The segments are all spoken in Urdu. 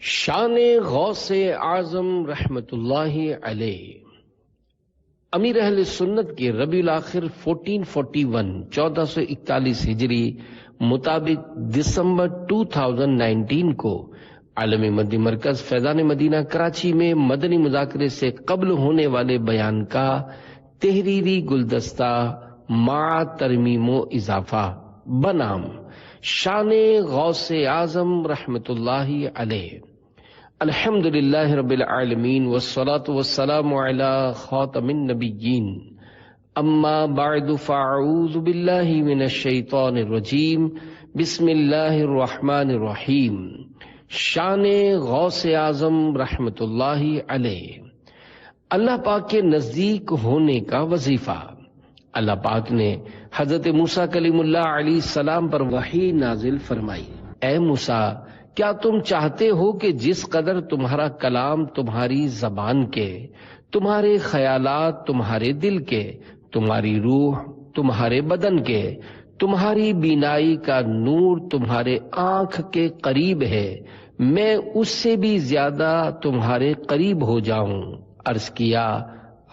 شان غوث اعظم رحمت اللہ علیہ۔ امیر اہل سنت کے ربیع الاخر 1441 1441 ہجری مطابق دسمبر 2019 کو عالمی مدنی مرکز فیضان مدینہ کراچی میں مدنی مذاکرے سے قبل ہونے والے بیان کا تحریری گلدستہ مع ترمیم و اضافہ بنام شان غوث اعظم رحمت اللہ علیہ۔ الحمدللہ رب العالمین والصلاة والسلام علی خاتم النبیین، اما بعد فاعوذ باللہ من الشیطان الرجیم، بسم اللہ الرحمن الرحیم۔ شان غوث اعظم رحمت اللہ علیہ۔ اللہ پاک کے نزدیک ہونے کا وظیفہ۔ اللہ پاک نے حضرت موسیٰ کلیم اللہ علیہ السلام پر وحی نازل فرمائی، اے موسیٰ، کیا تم چاہتے ہو کہ جس قدر تمہارا کلام تمہاری زبان کے، تمہارے خیالات تمہارے دل کے، تمہاری روح تمہارے بدن کے، تمہاری بینائی کا نور تمہارے آنکھ کے قریب ہے، میں اس سے بھی زیادہ تمہارے قریب ہو جاؤں؟ عرض کیا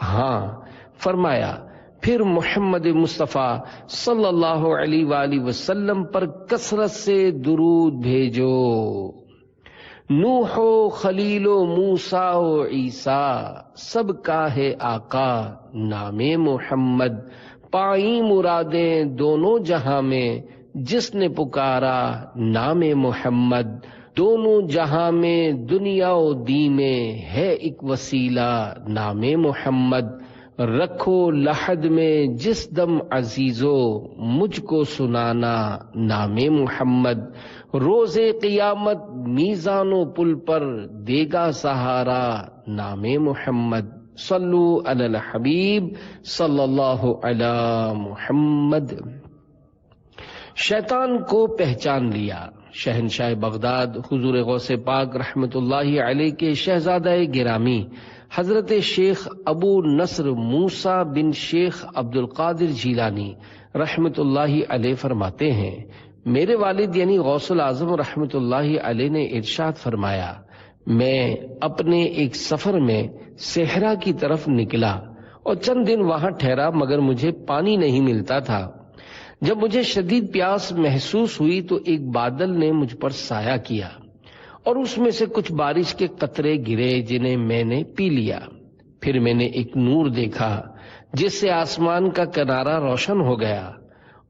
ہاں۔ فرمایا پھر محمد مصطفیٰ صلی اللہ علیہ وآلہ وسلم پر کثرت سے درود بھیجو۔ نوح و خلیل و موسیٰ و عیسیٰ سب کا ہے آقا نام محمد، پائیں مرادیں دونوں جہاں میں جس نے پکارا نام محمد، دونوں جہاں میں دنیا و دین میں ہے ایک وسیلہ نام محمد، رکھو لحد میں جس دم عزیزو مجھ کو سنانا نام محمد، روز قیامت میزان و پل پر دے گا سہارا نام محمد، صلو علی الحبیب صلی اللہ علی محمد۔ شیطان کو پہچان لیا۔ شہنشاہ بغداد حضور غوث پاک رحمت اللہ علیہ کے شہزادہ گرامی حضرت شیخ ابو نصر موسیٰ بن شیخ عبد القادر جیلانی رحمت اللہ علیہ فرماتے ہیں، میرے والد یعنی غوث الاعظم رحمت اللہ علیہ نے ارشاد فرمایا، میں اپنے ایک سفر میں صحرا کی طرف نکلا اور چند دن وہاں ٹھہرا، مگر مجھے پانی نہیں ملتا تھا۔ جب مجھے شدید پیاس محسوس ہوئی تو ایک بادل نے مجھ پر سایہ کیا اور اس میں سے کچھ بارش کے قطرے گرے جنہیں میں نے پی لیا۔ پھر میں نے ایک نور دیکھا جس سے آسمان کا کنارہ روشن ہو گیا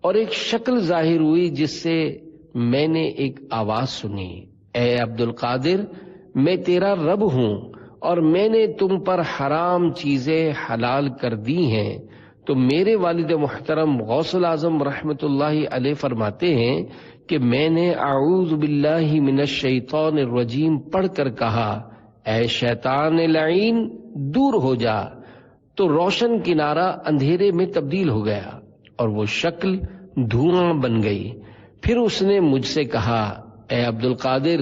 اور ایک شکل ظاہر ہوئی جس سے میں نے ایک آواز سنی، اے عبد القادر، میں تیرا رب ہوں اور میں نے تم پر حرام چیزیں حلال کر دی ہیں۔ تو میرے والد محترم غوث الاعظم رحمت اللہ علیہ فرماتے ہیں کہ میں نے اعوذ باللہ من الشیطان الرجیم پڑھ کر کہا، اے شیطان لعین دور ہو جا، تو روشن کنارہ اندھیرے میں تبدیل ہو گیا اور وہ شکل دھواں بن گئی۔ پھر اس نے مجھ سے کہا، اے عبد القادر،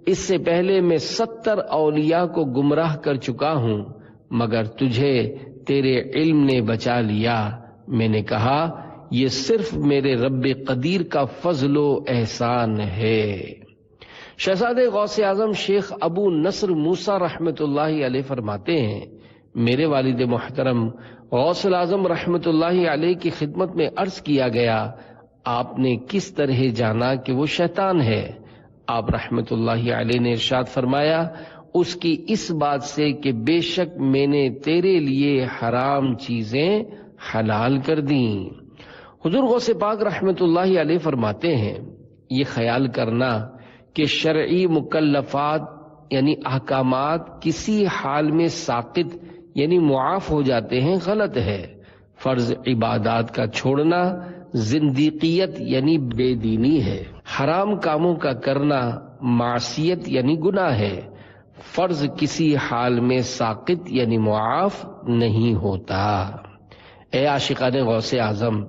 اس سے پہلے میں 70 اولیاء کو گمراہ کر چکا ہوں مگر تجھے تیرے علم نے بچا لیا۔ میں نے کہا، یہ صرف میرے رب قدیر کا فضل و احسان ہے۔ شہزادہ غوث اعظم شیخ ابو نصر موسیٰ رحمت اللہ علیہ فرماتے ہیں، میرے والد محترم غوث الاعظم رحمت اللہ علیہ کی خدمت میں عرض کیا گیا، آپ نے کس طرح جانا کہ وہ شیطان ہے؟ آپ رحمت اللہ علیہ نے ارشاد فرمایا، اس کی اس بات سے کہ بے شک میں نے تیرے لیے حرام چیزیں حلال کر دیں۔ حضور غوث پاک رحمت اللہ علیہ فرماتے ہیں، یہ خیال کرنا کہ شرعی مکلفات یعنی احکامات کسی حال میں ساقط یعنی معاف ہو جاتے ہیں غلط ہے۔ فرض عبادات کا چھوڑنا زندیقیت یعنی بے دینی ہے۔ حرام کاموں کا کرنا معصیت یعنی گناہ ہے۔ فرض کسی حال میں ساقط یعنی معاف نہیں ہوتا۔ اے عاشقان غوث اعظم،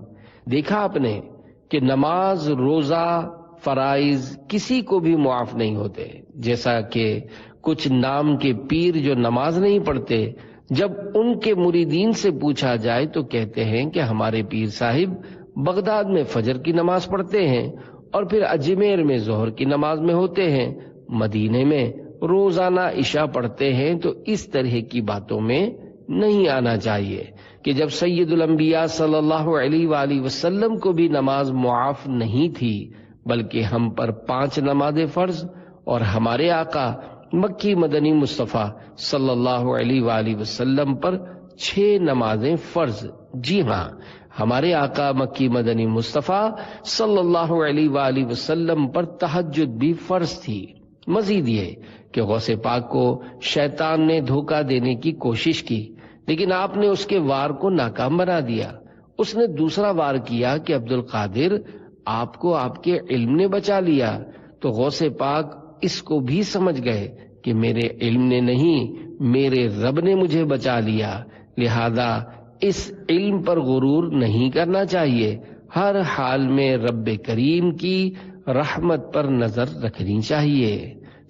دیکھا آپ نے کہ نماز، روزہ، فرائض کسی کو بھی معاف نہیں ہوتے، جیسا کہ کچھ نام کے پیر جو نماز نہیں پڑھتے، جب ان کے مریدین سے پوچھا جائے تو کہتے ہیں کہ ہمارے پیر صاحب بغداد میں فجر کی نماز پڑھتے ہیں اور پھر اجمیر میں ظہر کی نماز میں ہوتے ہیں، مدینے میں روزانہ عشاء پڑھتے ہیں تو اس طرح کی باتوں میں نہیں آنا چاہیے کہ جب سید الانبیاء صلی اللہ علیہ وآلہ وسلم کو بھی نماز معاف نہیں تھی، بلکہ ہم پر 5 نمازیں فرض اور ہمارے آقا مکی مدنی مصطفیٰ صلی اللہ علیہ وآلہ وسلم پر 6 نمازیں فرض۔ جی ہاں، ہمارے آقا مکی مدنی مصطفیٰ صلی اللہ علیہ وآلہ وسلم پر تہجد بھی فرض تھی۔ مزید یہ کہ غوث پاک کو شیطان نے دھوکہ دینے کی کوشش کی، لیکن آپ نے اس کے وار کو ناکام بنا دیا۔ اس نے دوسرا وار کیا کہ عبد القادر آپ کو آپ کے علم نے بچا لیا، تو غوث پاک اس کو بھی سمجھ گئے کہ میرے علم نے نہیں، میرے رب نے مجھے بچا لیا، لہذا اس علم پر غرور نہیں کرنا چاہیے، ہر حال میں رب کریم کی رحمت پر نظر رکھنی چاہیے۔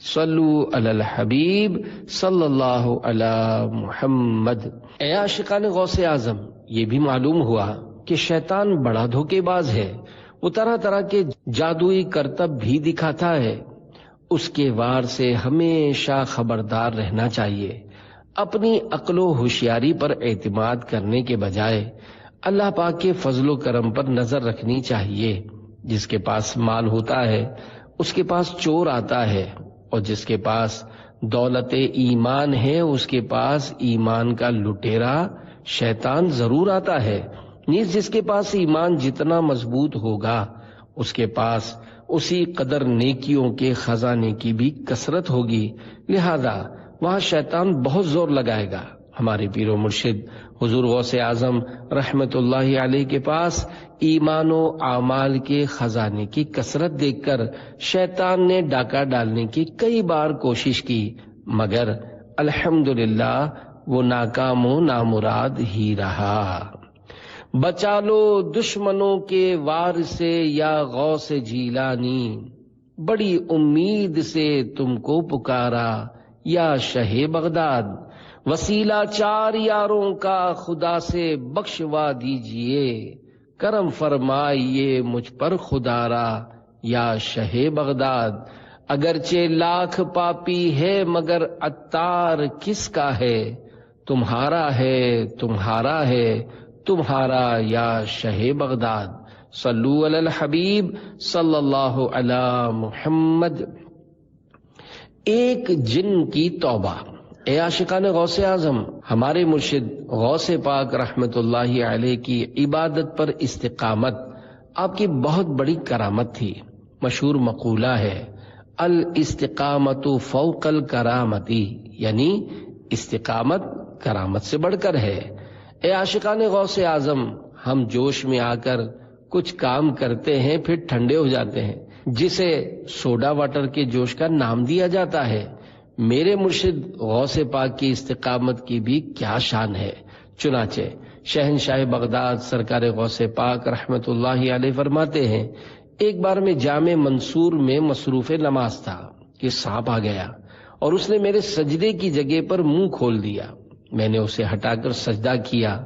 صلو علی الحبیب صلی اللہ علی محمد۔ اے عاشقان غوث اعظم، یہ بھی معلوم ہوا کہ شیطان بڑا دھوکے باز ہے، وہ طرح طرح کے جادوئی کرتب بھی دکھاتا ہے۔ اس کے وار سے ہمیشہ خبردار رہنا چاہیے، اپنی عقل و ہوشیاری پر اعتماد کرنے کے بجائے اللہ پاک کے فضل و کرم پر نظر رکھنی چاہیے۔ جس کے پاس مال ہوتا ہے اس کے پاس چور آتا ہے، اور جس کے پاس دولت ایمان ہے اس کے پاس ایمان کا لٹیرا شیطان ضرور آتا ہے۔ نیز جس کے پاس ایمان جتنا مضبوط ہوگا اس کے پاس اسی قدر نیکیوں کے خزانے کی بھی کثرت ہوگی، لہذا وہاں شیطان بہت زور لگائے گا۔ ہمارے پیر و مرشد حضور غوث اعظم رحمت اللہ علیہ کے پاس ایمان و اعمال کے خزانے کی کثرت دیکھ کر شیطان نے ڈاکہ ڈالنے کی کئی بار کوشش کی، مگر الحمدللہ وہ ناکام و نامراد ہی رہا۔ بچا لو دشمنوں کے وار سے یا غوث جیلانی، بڑی امید سے تم کو پکارا یا شہ بغداد، وسیلہ 4 یاروں کا خدا سے بخشوا دیجئے، کرم فرمائیے مجھ پر خدا را یا شہ بغداد، اگرچہ لاکھ پاپی ہے مگر عطار کس کا ہے، تمہارا ہے تمہارا ہے تمہارا یا شہ بغداد۔ صلو علی الحبیب صلی اللہ علی محمد۔ ایک جن کی توبہ۔ اے عاشقان غوث اعظم، ہمارے مرشد غوث پاک رحمت اللہ علیہ کی عبادت پر استقامت آپ کی بہت بڑی کرامت تھی۔ مشہور مقولہ ہے الاستقامت فوق الکرامتی، یعنی استقامت کرامت سے بڑھ کر ہے۔ اے عاشقان غوث اعظم، ہم جوش میں آ کر کچھ کام کرتے ہیں پھر ٹھنڈے ہو جاتے ہیں، جسے سوڈا واٹر کے جوش کا نام دیا جاتا ہے۔ میرے مرشد غوث پاک کی استقامت کی بھی کیا شان ہے۔ چنانچہ شہنشاہ بغداد سرکار غوث پاک رحمت اللہ علیہ فرماتے ہیں، ایک بار میں جامع منصور میں مصروف نماز تھا کہ سانپ آ گیا اور اس نے میرے سجدے کی جگہ پر منہ کھول دیا۔ میں نے اسے ہٹا کر سجدہ کیا،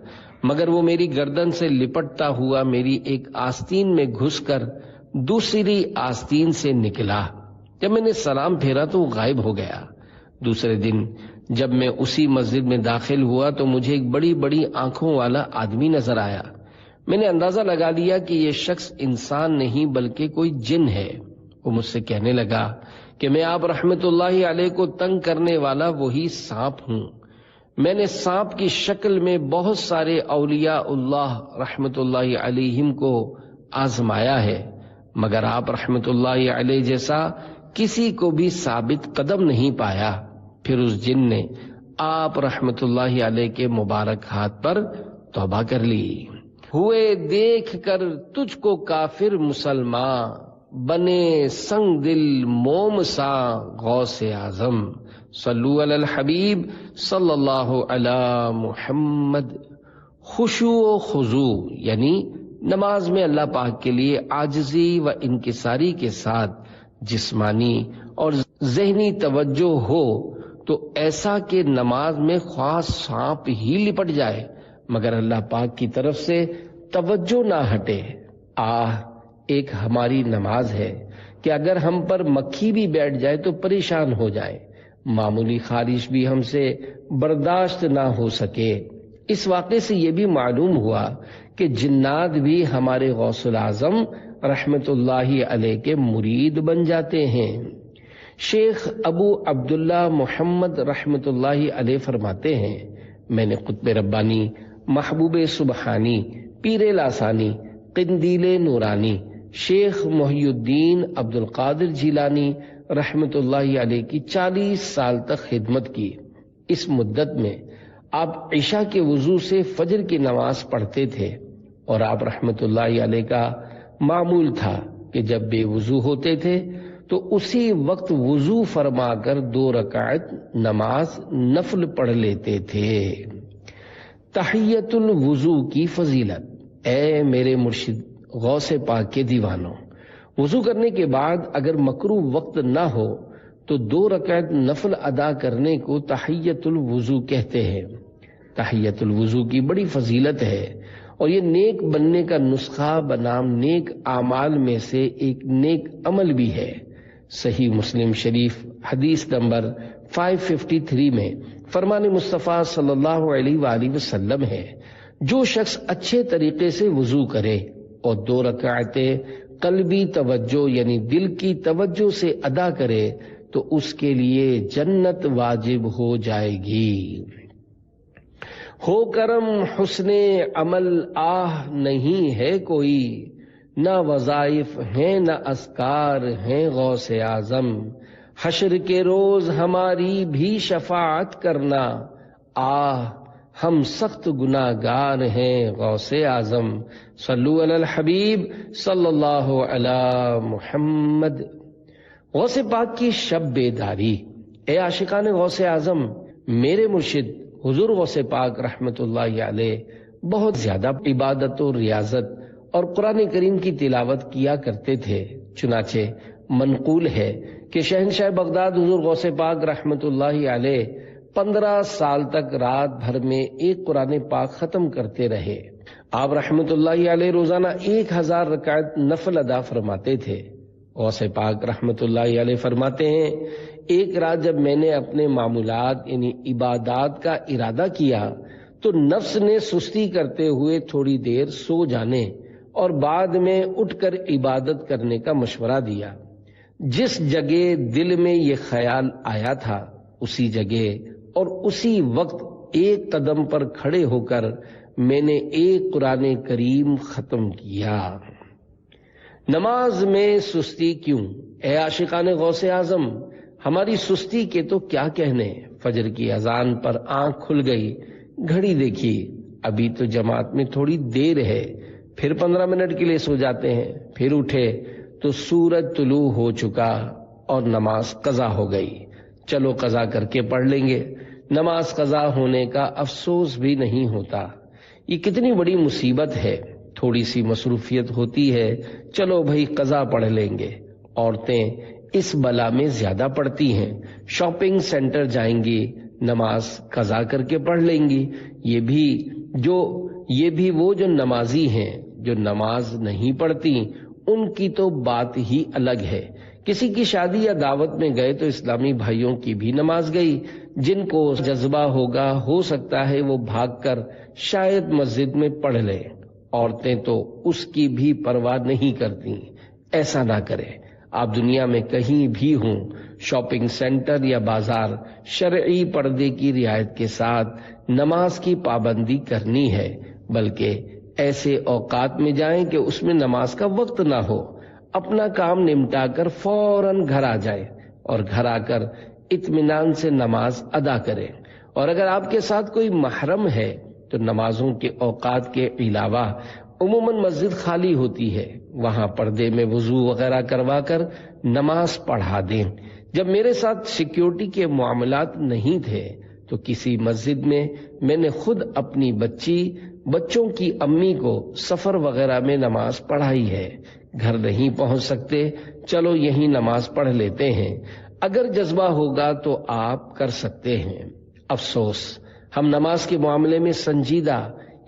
مگر وہ میری گردن سے لپٹتا ہوا میری ایک آستین میں گھس کر دوسری آستین سے نکلا۔ جب میں نے سلام پھیرا تو وہ غائب ہو گیا۔ دوسرے دن جب میں اسی مسجد میں داخل ہوا تو مجھے ایک بڑی بڑی آنکھوں والا آدمی نظر آیا۔ میں نے اندازہ لگا لیا کہ یہ شخص انسان نہیں بلکہ کوئی جن ہے۔ وہ مجھ سے کہنے لگا کہ میں آپ رحمت اللہ علیہ کو تنگ کرنے والا وہی سانپ ہوں۔ میں نے سانپ کی شکل میں بہت سارے اولیاء اللہ رحمت اللہ علیہم کو آزمایا ہے، مگر آپ رحمت اللہ علیہ جیسا کسی کو بھی ثابت قدم نہیں پایا۔ پھر اس جن نے آپ رحمت اللہ علیہ کے مبارک ہاتھ پر توبہ کر لی۔ ہوئے دیکھ کر تجھ کو کافر مسلمان، بنے سنگ دل موم سا غوث اعظم۔ صلو علی الحبیب صلی اللہ علی محمد۔ خشوع و خضوع یعنی نماز میں اللہ پاک کے لیے عاجزی و انکساری کے ساتھ جسمانی اور ذہنی توجہ ہو تو ایسا کہ نماز میں خاص سانپ ہی لپٹ جائے مگر اللہ پاک کی طرف سے توجہ نہ ہٹے۔ ایک ہماری نماز ہے کہ اگر ہم پر مکھی بھی بیٹھ جائے تو پریشان ہو جائے معمولی خارش بھی ہم سے برداشت نہ ہو سکے۔ اس واقعے سے یہ بھی معلوم ہوا کہ جنات بھی ہمارے غوث الاعظم رحمت اللہ علیہ کے مرید بن جاتے ہیں۔ شیخ ابو عبداللہ محمد رحمت اللہ علیہ فرماتے ہیں، میں نے قطب ربانی، محبوب سبحانی، پیر لاسانی، قندیل نورانی، شیخ محی الدین عبد القادر جیلانی رحمت اللہ علیہ کی 40 سال تک خدمت کی۔ اس مدت میں آپ عشاء کے وضو سے فجر کی نماز پڑھتے تھے، اور آپ رحمت اللہ علیہ کا معمول تھا کہ جب بے وضو ہوتے تھے تو اسی وقت وضو فرما کر 2 رکعت نماز نفل پڑھ لیتے تھے۔ تحیت الوضو کی فضیلت۔ اے میرے مرشد غوث پاک کے دیوانوں، وضو کرنے کے بعد اگر مکروہ وقت نہ ہو تو 2 رکعت نفل ادا کرنے کو تحیت الوضو کہتے ہیں۔ تحیت الوضو کی بڑی فضیلت ہے، اور یہ نیک بننے کا نسخہ بنام نیک اعمال میں سے ایک نیک عمل بھی ہے۔ صحیح مسلم شریف حدیث نمبر 553 میں فرمان مصطفیٰ صلی اللہ علیہ وآلہ وسلم ہے، جو شخص اچھے طریقے سے وضو کرے اور 2 رکعتیں قلبی توجہ یعنی دل کی توجہ سے ادا کرے تو اس کے لیے جنت واجب ہو جائے گی۔ ہو کرم حسن عمل آہ نہیں ہے کوئی، نہ وظائف ہیں نہ اذکار ہیں غوث اعظم، حشر کے روز ہماری بھی شفاعت کرنا، آہ ہم سخت گناہگار ہیں غوث اعظم۔ صلو علی الحبیب صلی اللہ علی محمد۔ غوث پاک کی شب بیداری۔ اے عاشقان غوث اعظم، میرے مرشد حضور غوث پاک رحمت اللہ علیہ بہت زیادہ عبادت و ریاضت اور قرآن کریم کی تلاوت کیا کرتے تھے۔ چنانچہ منقول ہے کہ شہنشاہ بغداد حضور غوث پاک رحمت اللہ علیہ 15 سال تک رات بھر میں ایک قرآن پاک ختم کرتے رہے۔ آپ رحمت اللہ علیہ روزانہ 1000 رکعت نفل ادا فرماتے تھے۔ غوث پاک رحمت اللہ علیہ فرماتے ہیں، ایک رات جب میں نے اپنے معمولات یعنی عبادات کا ارادہ کیا تو نفس نے سستی کرتے ہوئے تھوڑی دیر سو جانے اور بعد میں اٹھ کر عبادت کرنے کا مشورہ دیا۔ جس جگہ دل میں یہ خیال آیا تھا اسی جگہ اور اسی وقت ایک قدم پر کھڑے ہو کر میں نے ایک قرآن کریم ختم کیا۔ نماز میں سستی کیوں؟ اے عاشقان غوث اعظم، ہماری سستی کے تو کیا کہنے۔ فجر کی اذان پر آنکھ کھل گئی، گھڑی دیکھی، ابھی تو جماعت میں تھوڑی دیر ہے، پھر 15 منٹ کے لیے سو جاتے ہیں، پھر اٹھے تو سورج طلوع ہو چکا اور نماز قضا ہو گئی۔ چلو قضا کر کے پڑھ لیں گے۔ نماز قضا ہونے کا افسوس بھی نہیں ہوتا۔ یہ کتنی بڑی مصیبت ہے۔ تھوڑی سی مصروفیت ہوتی ہے، چلو بھائی قضا پڑھ لیں گے۔ عورتیں اس بلا میں زیادہ پڑتی ہیں، شاپنگ سینٹر جائیں گی، نماز قضا کر کے پڑھ لیں گی۔ یہ بھی وہ جو نمازی ہیں، جو نماز نہیں پڑھتی ان کی تو بات ہی الگ ہے۔ کسی کی شادی یا دعوت میں گئے تو اسلامی بھائیوں کی بھی نماز گئی۔ جن کو جذبہ ہوگا ہو سکتا ہے وہ بھاگ کر شاید مسجد میں پڑھ لیں، عورتیں تو اس کی بھی پرواہ نہیں کرتی۔ ایسا نہ کریں۔ آپ دنیا میں کہیں بھی ہوں، شاپنگ سینٹر یا بازار، شرعی پردے کی رعایت کے ساتھ نماز کی پابندی کرنی ہے، بلکہ ایسے اوقات میں جائیں کہ اس میں نماز کا وقت نہ ہو۔ اپنا کام نمٹا کر فوراً گھر آ جائیں اور گھر آ کر اطمینان سے نماز ادا کریں۔ اور اگر آپ کے ساتھ کوئی محرم ہے تو نمازوں کے اوقات کے علاوہ عموماً مسجد خالی ہوتی ہے، وہاں پردے میں وضو وغیرہ کروا کر نماز پڑھا دیں۔ جب میرے ساتھ سیکیورٹی کے معاملات نہیں تھے تو کسی مسجد میں میں نے خود اپنی بچوں کی امی کو سفر وغیرہ میں نماز پڑھائی ہے۔ گھر نہیں پہنچ سکتے، چلو یہیں نماز پڑھ لیتے ہیں۔ اگر جذبہ ہوگا تو آپ کر سکتے ہیں۔ افسوس، ہم نماز کے معاملے میں سنجیدہ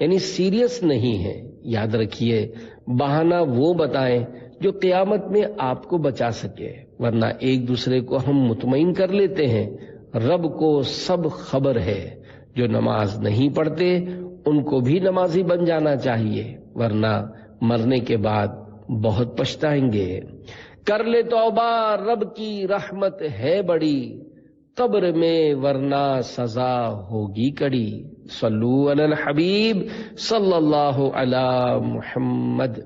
یعنی سیریس نہیں ہیں۔ یاد رکھیے، بہانہ وہ بتائیں جو قیامت میں آپ کو بچا سکے، ورنہ ایک دوسرے کو ہم مطمئن کر لیتے ہیں رب کو سب خبر ہے. جو نماز نہیں پڑھتے ان کو بھی نمازی بن جانا چاہیے، ورنہ مرنے کے بعد بہت پچھتائیں گے. کر لے توبہ، رب کی رحمت ہے بڑی، قبر میں ورنہ سزا ہوگی کڑی. صلو علی الحبیب صلی اللہ علی محمد.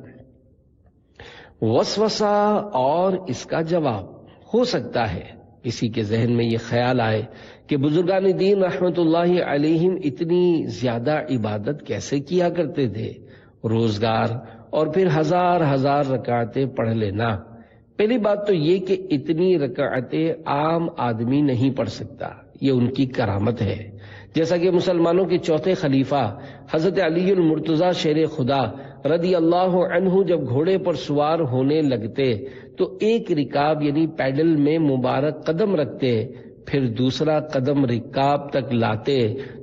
وسوسہ اور اس کا جواب. ہو سکتا ہے کسی کے ذہن میں یہ خیال آئے کہ بزرگان دین رحمت اللہ علیہم اتنی زیادہ عبادت کیسے کیا کرتے تھے، روزگار اور پھر ہزار رکعتیں پڑھ لینا. پہلی بات تو یہ کہ اتنی رکعتیں عام آدمی نہیں پڑھ سکتا، یہ ان کی کرامت ہے. جیسا کہ مسلمانوں کے چوتھے خلیفہ حضرت علی المرتضیٰ شیر خدا رضی اللہ عنہ جب گھوڑے پر سوار ہونے لگتے تو ایک رکاب یعنی پیڈل میں مبارک قدم رکھتے، پھر دوسرا قدم رکاب تک لاتے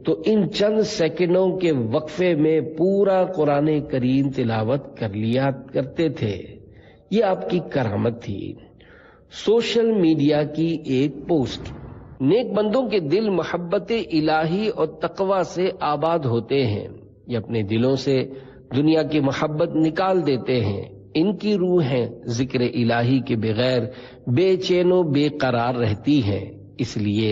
تو ان چند سیکنڈوں کے وقفے میں پورا قرآن کریم تلاوت کر لیا کرتے تھے. یہ آپ کی کرامت تھی. سوشل میڈیا کی ایک پوسٹ. نیک بندوں کے دل محبت الہی اور تقوی سے آباد ہوتے ہیں. یہ اپنے دلوں سے دنیا کی محبت نکال دیتے ہیں. ان کی روحیں ذکر الہی کے بغیر بے چین و بے قرار رہتی ہیں، اس لیے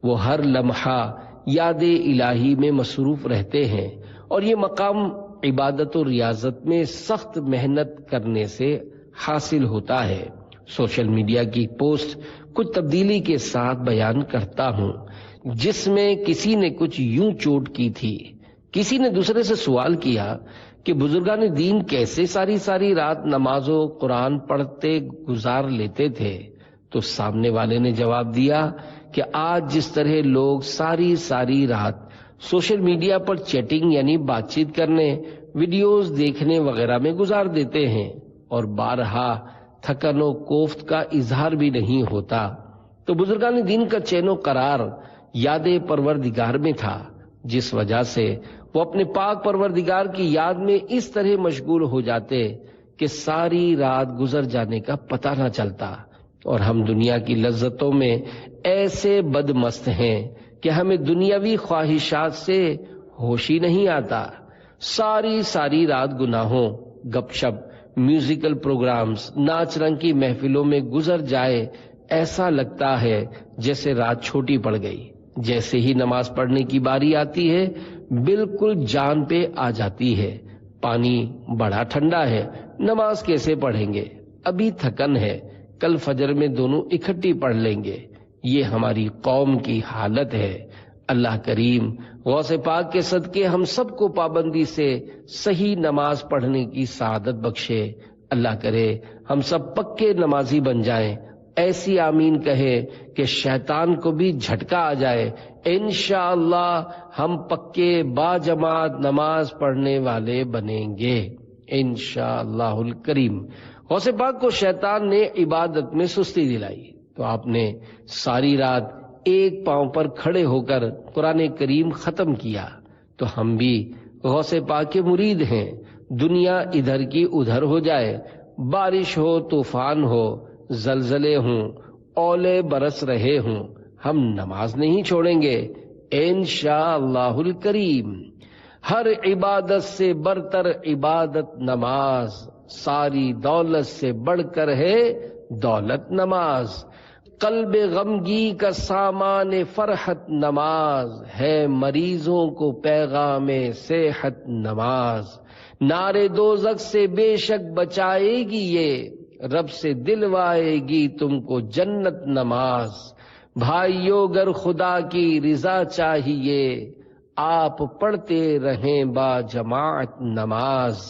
وہ ہر لمحہ یاد الہی میں مصروف رہتے ہیں. اور یہ مقام عبادت و ریاضت میں سخت محنت کرنے سے حاصل ہوتا ہے. سوشل میڈیا کی پوسٹ کچھ تبدیلی کے ساتھ بیان کرتا ہوں، جس میں کسی نے کچھ یوں چوٹ کی تھی. کسی نے دوسرے سے سوال کیا کہ بزرگان دین کیسے ساری رات نماز و قرآن پڑھتے گزار لیتے تھے، تو سامنے والے نے جواب دیا کہ آج جس طرح لوگ ساری رات سوشل میڈیا پر چیٹنگ یعنی بات چیت کرنے، ویڈیوز دیکھنے وغیرہ میں گزار دیتے ہیں اور بارہا تھکن و کوفت کا اظہار بھی نہیں ہوتا، تو بزرگان دین کا چین و قرار یاد پروردگار میں تھا، جس وجہ سے وہ اپنے پاک پروردگار کی یاد میں اس طرح مشغول ہو جاتے کہ ساری رات گزر جانے کا پتہ نہ چلتا. اور ہم دنیا کی لذتوں میں ایسے بدمست ہیں کہ ہمیں دنیاوی خواہشات سے ہوش ہی نہیں آتا. ساری رات گناہوں، گپ شپ، میوزیکل پروگرامز، ناچ رنگ کی محفلوں میں گزر جائے، ایسا لگتا ہے جیسے رات چھوٹی پڑ گئی. جیسے ہی نماز پڑھنے کی باری آتی ہے بالکل جان پہ آ جاتی ہے. پانی بڑا ٹھنڈا ہے، نماز کیسے پڑھیں گے، ابھی تھکن ہے، کل فجر میں دونوں اکٹھی پڑھ لیں گے. یہ ہماری قوم کی حالت ہے. اللہ کریم غوث پاک کے صدقے ہم سب کو پابندی سے صحیح نماز پڑھنے کی سعادت بخشے. اللہ کرے ہم سب پکے نمازی بن جائیں. ایسی آمین کہے کہ شیطان کو بھی جھٹکا آ جائے. انشاءاللہ ہم پکے با جماعت نماز پڑھنے والے بنیں گے انشاءاللہ الکریم. غوث پاک کو شیطان نے عبادت میں سستی دلائی تو آپ نے ساری رات ایک پاؤں پر کھڑے ہو کر قرآن کریم ختم کیا. تو ہم بھی غوث پاک کے مرید ہیں. دنیا ادھر کی ادھر ہو جائے، بارش ہو، طوفان ہو، زلزلے ہوں، اولے برس رہے ہوں، ہم نماز نہیں چھوڑیں گے انشاءاللہ الکریم. ہر عبادت سے برتر عبادت نماز، ساری دولت سے بڑھ کر ہے دولت نماز. قلب غمگی کا سامان فرحت نماز ہے، مریضوں کو پیغام صحت نماز. نارے دوزخ سے بے شک بچائے گی یہ، رب سے دلوائے گی تم کو جنت نماز. بھائیو گر خدا کی رضا چاہیے، آپ پڑھتے رہیں با جماعت نماز.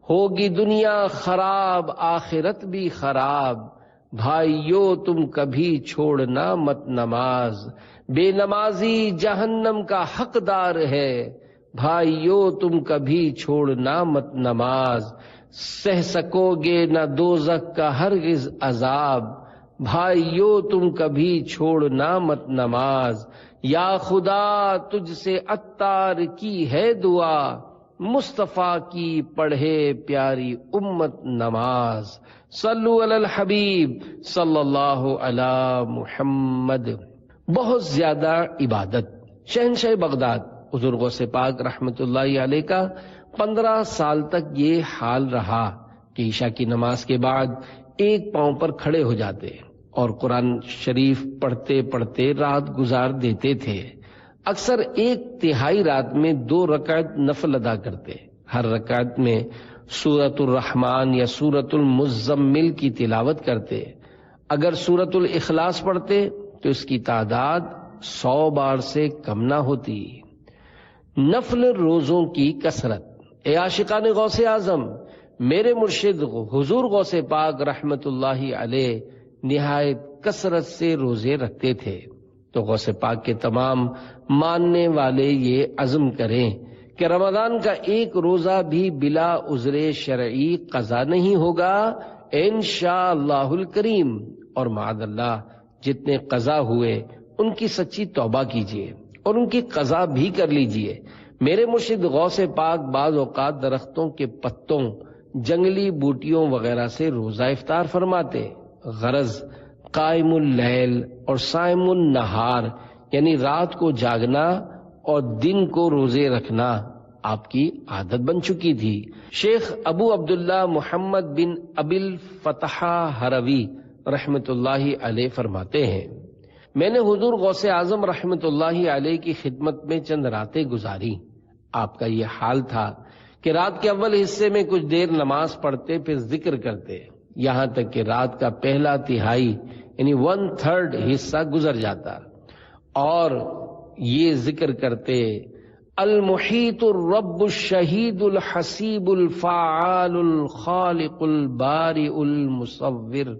ہوگی دنیا خراب آخرت بھی خراب، بھائیو تم کبھی چھوڑنا مت نماز. بے نمازی جہنم کا حقدار ہے، بھائیو تم کبھی چھوڑنا مت نماز. سہ سکو گے نہ دوزخ کا ہرگز عذاب، بھائیو تم کبھی چھوڑنا مت نماز. یا خدا تجھ سے عطار کی ہے دعا، مصطفیٰ کی پڑھے پیاری امت نماز. صلو علی الحبیب صلی اللہ علی محمد. بہت زیادہ عبادت۔ شہنشاہ بغداد حضور غوث پاک رحمت اللہ علیہ کا 15 سال تک یہ حال رہا کہ عشاء کی نماز کے بعد ایک پاؤں پر کھڑے ہو جاتے اور قرآن شریف پڑھتے پڑھتے رات گزار دیتے تھے۔ اکثر 1/3 رات میں 2 رکعت نفل ادا کرتے، ہر رکعت میں سورۃ الرحمن یا سورۃ المزمل کی تلاوت کرتے۔ اگر سورۃ الاخلاص پڑھتے تو اس کی تعداد 100 بار سے کم نہ ہوتی۔ نفل روزوں کی کثرت۔ اے عاشقان غوث اعظم، میرے مرشد حضور غوث پاک رحمت اللہ علیہ نہایت کثرت سے روزے رکھتے تھے، تو غوث پاک کے تمام ماننے والے یہ عزم کریں کہ رمضان کا ایک روزہ بھی بلا عذر شرعی قضا نہیں ہوگا انشاءاللہ الکریم، اور معاذ اللہ جتنے قضا ہوئے ان کی سچی توبہ کیجیے اور ان کی قضا بھی کر لیجیے۔ میرے مرشد غوث پاک بعض اوقات درختوں کے پتوں، جنگلی بوٹیوں وغیرہ سے روزہ افطار فرماتے۔ غرض قائم اللیل اور صائم النہار یعنی رات کو جاگنا اور دن کو روزے رکھنا آپ کی عادت بن چکی تھی۔ شیخ ابو عبداللہ محمد بن ابی الفتح ہروی رحمت اللہ علیہ فرماتے ہیں، میں نے حضور غوث اعظم رحمت اللہ علیہ کی خدمت میں چند راتیں گزاری۔ آپ کا یہ حال تھا کہ رات کے اول حصے میں کچھ دیر نماز پڑھتے، پھر ذکر کرتے، یہاں تک کہ رات کا پہلا تہائی یعنی 1/3 حصہ گزر جاتا اور یہ ذکر کرتے، المحیط الرب الشہید الحسیب الفعال الخالق البارئ المصور۔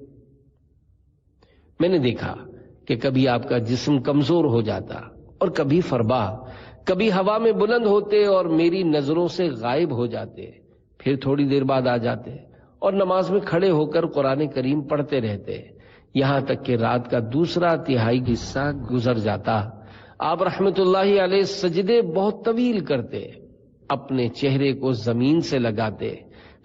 میں نے دیکھا کہ کبھی آپ کا جسم کمزور ہو جاتا اور کبھی فربا، کبھی ہوا میں بلند ہوتے اور میری نظروں سے غائب ہو جاتے، پھر تھوڑی دیر بعد آ جاتے اور نماز میں کھڑے ہو کر قرآن کریم پڑھتے رہتے، یہاں تک کہ رات کا دوسرا تہائی حصہ گزر جاتا۔ آپ رحمت اللہ علیہ سجدے بہت طویل کرتے، اپنے چہرے کو زمین سے لگاتے،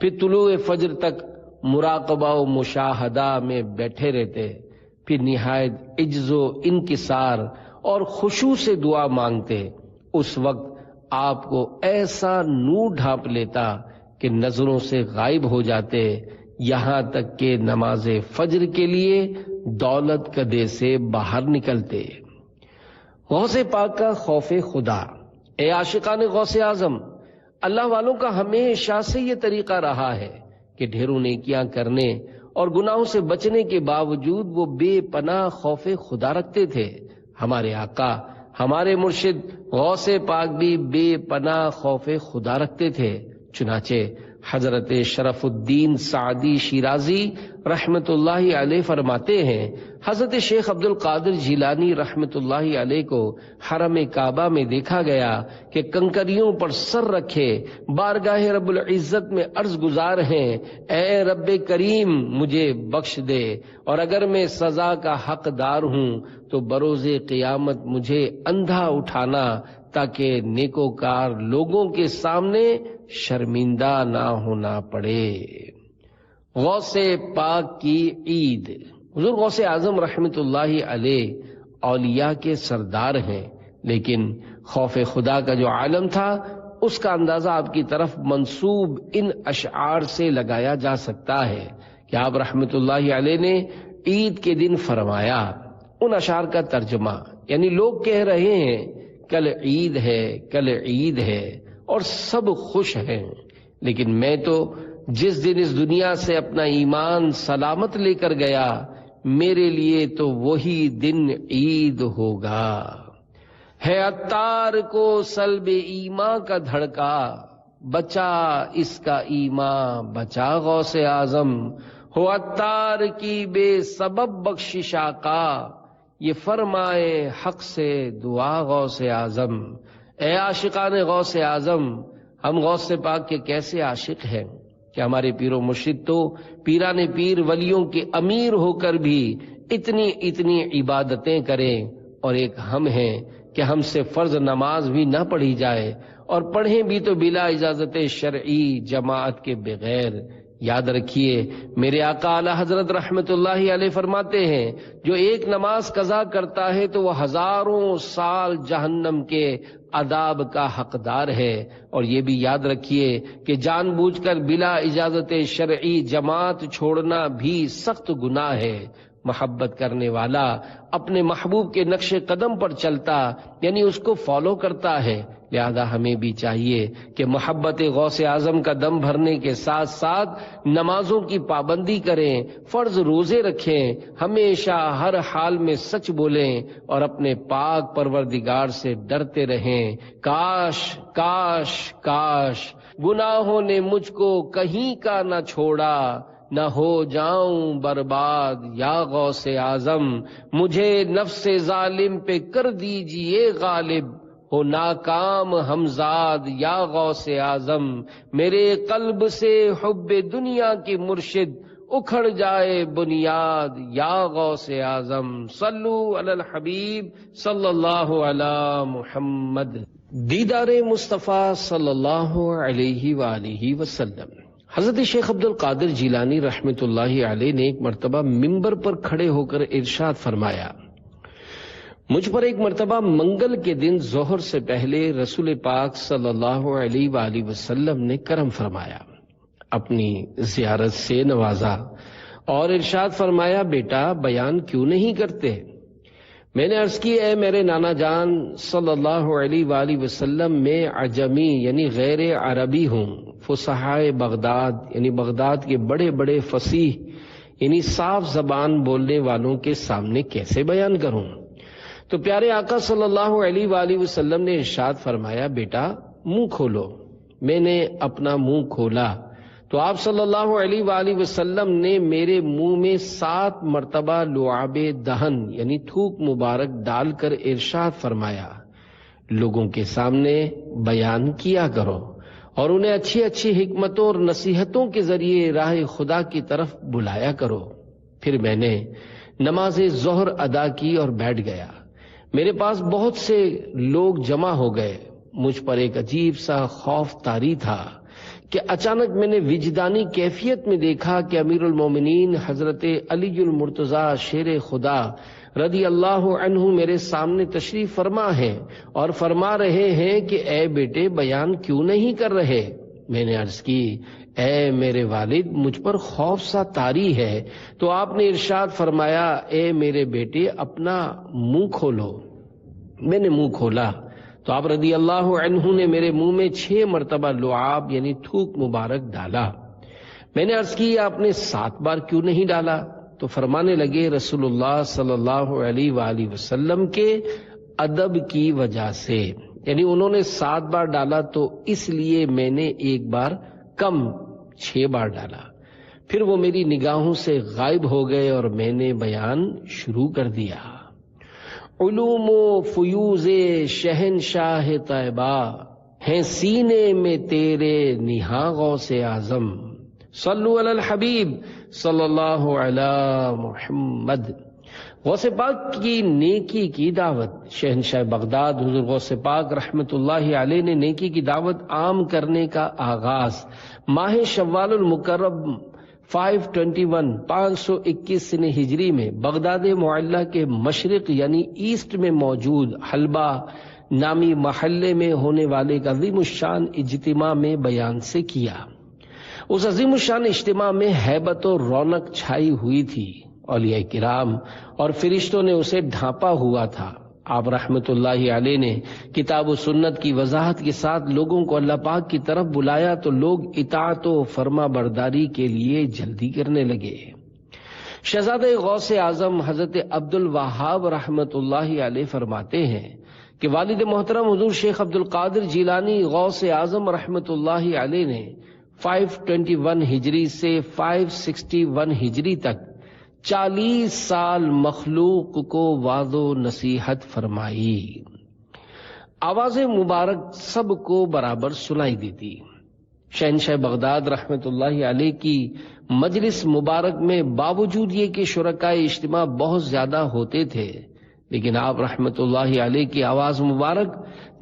پھر طلوع فجر تک مراقبہ و مشاہدہ میں بیٹھے رہتے، پھر نہایت عجز و انکسار اور خشوع سے دعا مانگتے۔ اس وقت آپ کو ایسا نور ڈھانپ لیتا کہ نظروں سے غائب ہو جاتے، یہاں تک کہ نماز فجر کے لیے دولت کدے سے باہر نکلتے۔ غوث پاک کا خوف خدا۔ اے عاشقان غوث اعظم، اللہ والوں کا ہمیشہ سے یہ طریقہ رہا ہے کہ ڈھیروں نیکیاں کرنے اور گناہوں سے بچنے کے باوجود وہ بے پناہ خوف خدا رکھتے تھے۔ ہمارے آقا، ہمارے مرشد غوث پاک بھی بے پناہ خوف خدا رکھتے تھے۔ چنانچہ حضرت شرف الدین سعدی شیرازی رحمت اللہ علیہ فرماتے ہیں، حضرت شیخ عبد القادر جیلانی رحمت اللہ علیہ کو حرم کعبہ میں دیکھا گیا کہ کنکریوں پر سر رکھے بارگاہ رب العزت میں عرض گزار ہیں، اے رب کریم مجھے بخش دے، اور اگر میں سزا کا حقدار ہوں تو بروز قیامت مجھے اندھا اٹھانا تاکہ نیکوکار لوگوں کے سامنے شرمندہ نہ ہونا پڑے۔ غوث پاک کی عید۔ حضور غوث اعظم رحمت اللہ علیہ اولیاء کے سردار ہیں، لیکن خوف خدا کا جو عالم تھا اس کا اندازہ آپ کی طرف منسوب ان اشعار سے لگایا جا سکتا ہے کہ آپ رحمت اللہ علیہ نے عید کے دن فرمایا۔ ان اشعار کا ترجمہ یعنی لوگ کہہ رہے ہیں کل عید ہے، کل عید ہے، اور سب خوش ہیں، لیکن میں تو جس دن اس دنیا سے اپنا ایمان سلامت لے کر گیا، میرے لیے تو وہی دن عید ہوگا۔ ہے عطار کو سلب ایمان کا دھڑکا، بچا اس کا ایمان بچا غوث اعظم، ہو عطار کی بے سبب بخشش آقا، یہ فرمائے حق سے دعا غوث اعظم۔ اے عاشقان غوث اعظم، ہم غوث پاک کے کیسے عاشق ہیں کہ ہمارے پیر و مرشد تو پیران پیر ولیوں کے امیر ہو کر بھی اتنی عبادتیں کریں، اور ایک ہم ہیں کہ ہم سے فرض نماز بھی نہ پڑھی جائے، اور پڑھیں بھی تو بلا اجازت شرعی جماعت کے بغیر۔ یاد رکھیے میرے آقا اعلی حضرت رحمت اللہ علیہ فرماتے ہیں جو ایک نماز قضا کرتا ہے تو وہ ہزاروں سال جہنم کے عذاب کا حقدار ہے۔ اور یہ بھی یاد رکھیے کہ جان بوجھ کر بلا اجازت شرعی جماعت چھوڑنا بھی سخت گناہ ہے۔ محبت کرنے والا اپنے محبوب کے نقش قدم پر چلتا یعنی اس کو فالو کرتا ہے، لہذا ہمیں بھی چاہیے کہ محبت غوث اعظم کا دم بھرنے کے ساتھ ساتھ نمازوں کی پابندی کریں، فرض روزے رکھیں، ہمیشہ ہر حال میں سچ بولیں اور اپنے پاک پروردگار سے ڈرتے رہیں۔ کاش کاش کاش گناہوں نے مجھ کو کہیں کا نہ چھوڑا، نہ ہو جاؤں برباد یا غوث اعظم، مجھے نفس ظالم پہ کر دیجئے غالب، ہو ناکام ہمزاد یا غوث اعظم، میرے قلب سے حب دنیا کی مرشد اکھڑ جائے بنیاد یا غوث اعظم۔ صلو علی الحبیب صلی اللہ علی محمد۔ دیدار مصطفیٰ صلی اللہ علیہ وآلہ وسلم۔ حضرت شیخ عبد القادر جیلانی رحمت اللہ علیہ نے ایک مرتبہ ممبر پر کھڑے ہو کر ارشاد فرمایا، مجھ پر ایک مرتبہ منگل کے دن ظہر سے پہلے رسول پاک صلی اللہ علیہ وآلہ وسلم نے کرم فرمایا، اپنی زیارت سے نوازا اور ارشاد فرمایا بیٹا بیان کیوں نہیں کرتے؟ میں نے عرض کی اے میرے نانا جان صلی اللہ علیہ وآلہ وسلم میں عجمی یعنی غیر عربی ہوں، فصحائے بغداد یعنی بغداد کے بڑے بڑے فصیح یعنی صاف زبان بولنے والوں کے سامنے کیسے بیان کروں؟ تو پیارے آقا صلی اللہ علیہ وآلہ وسلم نے ارشاد فرمایا بیٹا منہ کھولو۔ میں نے اپنا منہ کھولا تو آپ صلی اللہ علیہ وآلہ وسلم نے میرے منہ میں 7 مرتبہ لعاب دہن یعنی تھوک مبارک ڈال کر ارشاد فرمایا لوگوں کے سامنے بیان کیا کرو اور انہیں اچھی اچھی حکمتوں اور نصیحتوں کے ذریعے راہ خدا کی طرف بلایا کرو۔ پھر میں نے نماز ظہر ادا کی اور بیٹھ گیا۔ میرے پاس بہت سے لوگ جمع ہو گئے۔ مجھ پر ایک عجیب سا خوف طاری تھا کہ اچانک میں نے وجدانی کیفیت میں دیکھا کہ امیر المومنین حضرت علی المرتضیٰ شیر خدا رضی اللہ عنہ میرے سامنے تشریف فرما ہیں اور فرما رہے ہیں کہ اے بیٹے بیان کیوں نہیں کر رہے؟ میں نے عرض کی اے میرے والد مجھ پر خوف سا طاری ہے۔ تو آپ نے ارشاد فرمایا اے میرے بیٹے اپنا منہ کھولو۔ میں نے منہ کھولا تو آپ رضی اللہ عنہ نے میرے منہ میں 6 مرتبہ لعاب یعنی تھوک مبارک ڈالا۔ میں نے عرض کی آپ نے 7 بار کیوں نہیں ڈالا؟ تو فرمانے لگے رسول اللہ صلی اللہ علیہ وآلہ وسلم کے ادب کی وجہ سے، یعنی انہوں نے 7 بار ڈالا تو اس لیے میں نے 1 بار کم 6 بار ڈالا۔ پھر وہ میری نگاہوں سے غائب ہو گئے اور میں نے بیان شروع کر دیا۔ علوم و فیوز شہنشاہ طیبہ ہیں سینے میں تیرے نہاں غوث اعظم، صلو علی الحبیب صلی اللہ علی محمد۔ غوث پاک کی نیکی کی دعوت، شہنشاہ بغداد حضور غوث پاک رحمت اللہ علیہ نے نیکی کی دعوت عام کرنے کا آغاز ماہ شوال المکرم 521 سنہ ہجری میں بغداد معلیٰ کے مشرق یعنی ایسٹ میں موجود حلبہ نامی محلے میں ہونے والے ایک عظیم الشان اجتماع میں بیان سے کیا۔ اس عظیم الشان اجتماع میں ہیبت و رونق چھائی ہوئی تھی، اولیاء کرام اور فرشتوں نے اسے ڈھانپا ہوا تھا۔ آپ رحمت اللہ علیہ نے کتاب و سنت کی وضاحت کے ساتھ لوگوں کو اللہ پاک کی طرف بلایا تو لوگ اطاعت و فرما برداری کے لیے جلدی کرنے لگے۔ شہزادہ غوث اعظم حضرت عبد الوہاب رحمت اللہ علیہ فرماتے ہیں کہ والد محترم حضور شیخ عبد القادر جیلانی غوث اعظم رحمت اللہ علیہ نے 521 ہجری سے 561 ہجری تک 40 سال مخلوق کو وعظ و نصیحت فرمائی۔ آواز مبارک سب کو برابر سنائی دیتی۔ شہنشاہ بغداد رحمت اللہ علیہ کی مجلس مبارک میں باوجود یہ کہ شرکائے اجتماع بہت زیادہ ہوتے تھے، لیکن آپ رحمت اللہ علیہ کی آواز مبارک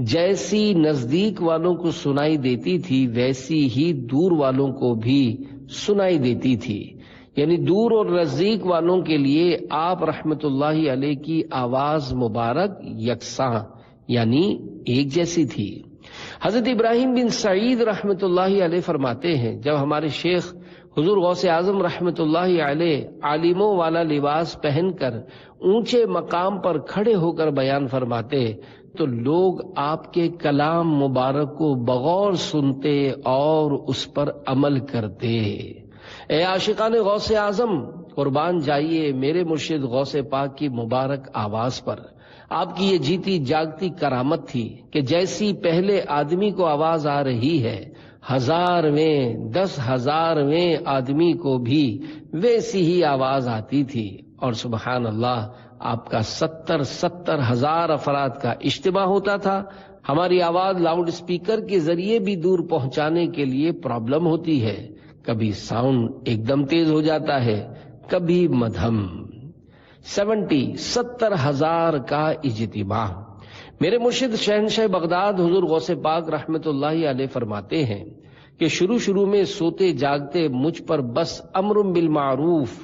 جیسی نزدیک والوں کو سنائی دیتی تھی ویسی ہی دور والوں کو بھی سنائی دیتی تھی، یعنی دور اور نزدیک والوں کے لیے آپ رحمت اللہ علیہ کی آواز مبارک یکساں یعنی ایک جیسی تھی۔ حضرت ابراہیم بن سعید رحمت اللہ علیہ فرماتے ہیں، جب ہمارے شیخ حضور غوث اعظم رحمت اللہ علیہ عالموں والا لباس پہن کر اونچے مقام پر کھڑے ہو کر بیان فرماتے تو لوگ آپ کے کلام مبارک کو بغور سنتے اور اس پر عمل کرتے۔ اے عاشقان غوث اعظم، قربان جائیے میرے مرشد غوث پاک کی مبارک آواز پر۔ آپ کی یہ جیتی جاگتی کرامت تھی کہ جیسی پہلے آدمی کو آواز آ رہی ہے، 1000ویں 10,000ویں آدمی کو بھی ویسی ہی آواز آتی تھی، اور سبحان اللہ آپ کا 70,000 افراد کا اجتماع ہوتا تھا۔ ہماری آواز لاؤڈ اسپیکر کے ذریعے بھی دور پہنچانے کے لیے پرابلم ہوتی ہے، کبھی ساؤنڈ ایک دم تیز ہو جاتا ہے، کبھی مدھم۔ 70,000 کا اجتماع۔ میرے مرشد شہنشاہ بغداد حضور غوث پاک رحمت اللہ علیہ فرماتے ہیں کہ شروع میں سوتے جاگتے مجھ پر بس امر بالمعروف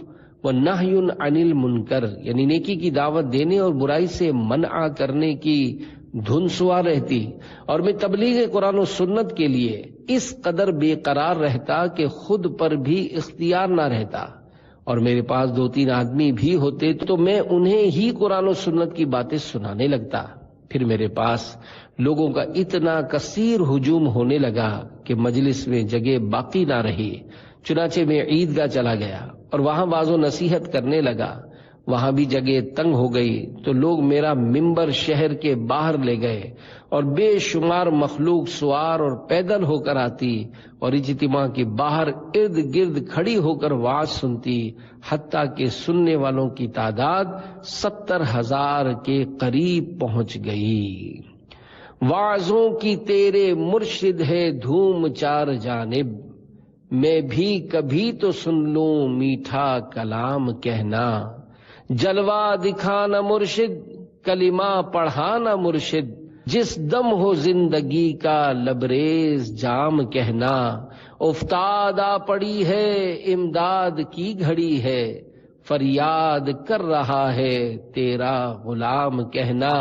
و نہی عن المنکر یعنی نیکی کی دعوت دینے اور برائی سے منع کرنے کی دھن سوار رہتی، اور میں تبلیغ قرآن و سنت کے لیے اس قدر بے قرار رہتا کہ خود پر بھی اختیار نہ رہتا، اور میرے پاس 2-3 آدمی بھی ہوتے تو میں انہیں ہی قرآن و سنت کی باتیں سنانے لگتا۔ پھر میرے پاس لوگوں کا اتنا کثیر ہجوم ہونے لگا کہ مجلس میں جگہ باقی نہ رہی، چنانچہ میں عیدگاہ چلا گیا اور وہاں واعظ و نصیحت کرنے لگا۔ وہاں بھی جگہ تنگ ہو گئی تو لوگ میرا ممبر شہر کے باہر لے گئے، اور بے شمار مخلوق سوار اور پیدل ہو کر آتی اور اجتماع کے باہر ارد گرد کھڑی ہو کر واعظ سنتی، حتیٰ کہ سننے والوں کی تعداد 70,000 کے قریب پہنچ گئی۔ واعظوں کی تیرے مرشد ہے دھوم 4 جانب، میں بھی کبھی تو سن لوں میٹھا کلام کہنا، جلوہ دکھانا مرشد کلمہ پڑھانا مرشد، جس دم ہو زندگی کا لبریز جام کہنا، افتاد آ پڑی ہے امداد کی گھڑی ہے، فریاد کر رہا ہے تیرا غلام کہنا،